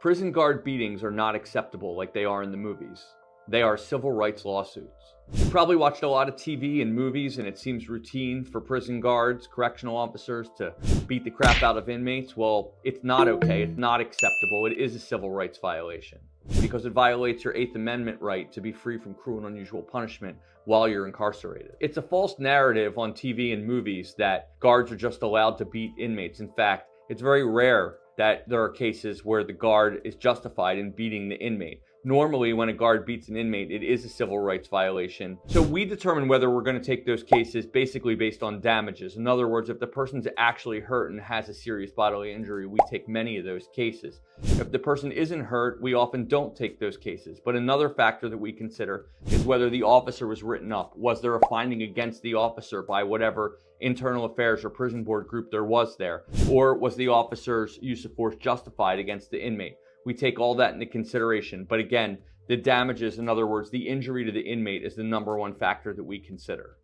Prison guard beatings are not acceptable like they are in the movies. They are civil rights lawsuits. You probably watched a lot of TV and movies, and it seems routine for prison guards, correctional officers to beat the crap out of inmates. Well, it's not okay. It's not acceptable. It is a civil rights violation because it violates your Eighth Amendment right to be free from cruel and unusual punishment while you're incarcerated. It's a false narrative on TV and movies that guards are just allowed to beat inmates. In fact, it's very rare that there are cases where the guard is justified in beating the inmate. Normally, when a guard beats an inmate, it is a civil rights violation. So we determine whether we're going to take those cases basically based on damages. In other words, if the person's actually hurt and has a serious bodily injury, we take many of those cases. If the person isn't hurt, we often don't take those cases. But another factor that we consider is whether the officer was written up. Was there a finding against the officer by whatever internal affairs or prison board group there was there? Or was the officer's use of force justified against the inmate? We take all that into consideration. But again, the damages, in other words, the injury to the inmate, is the number one factor that we consider.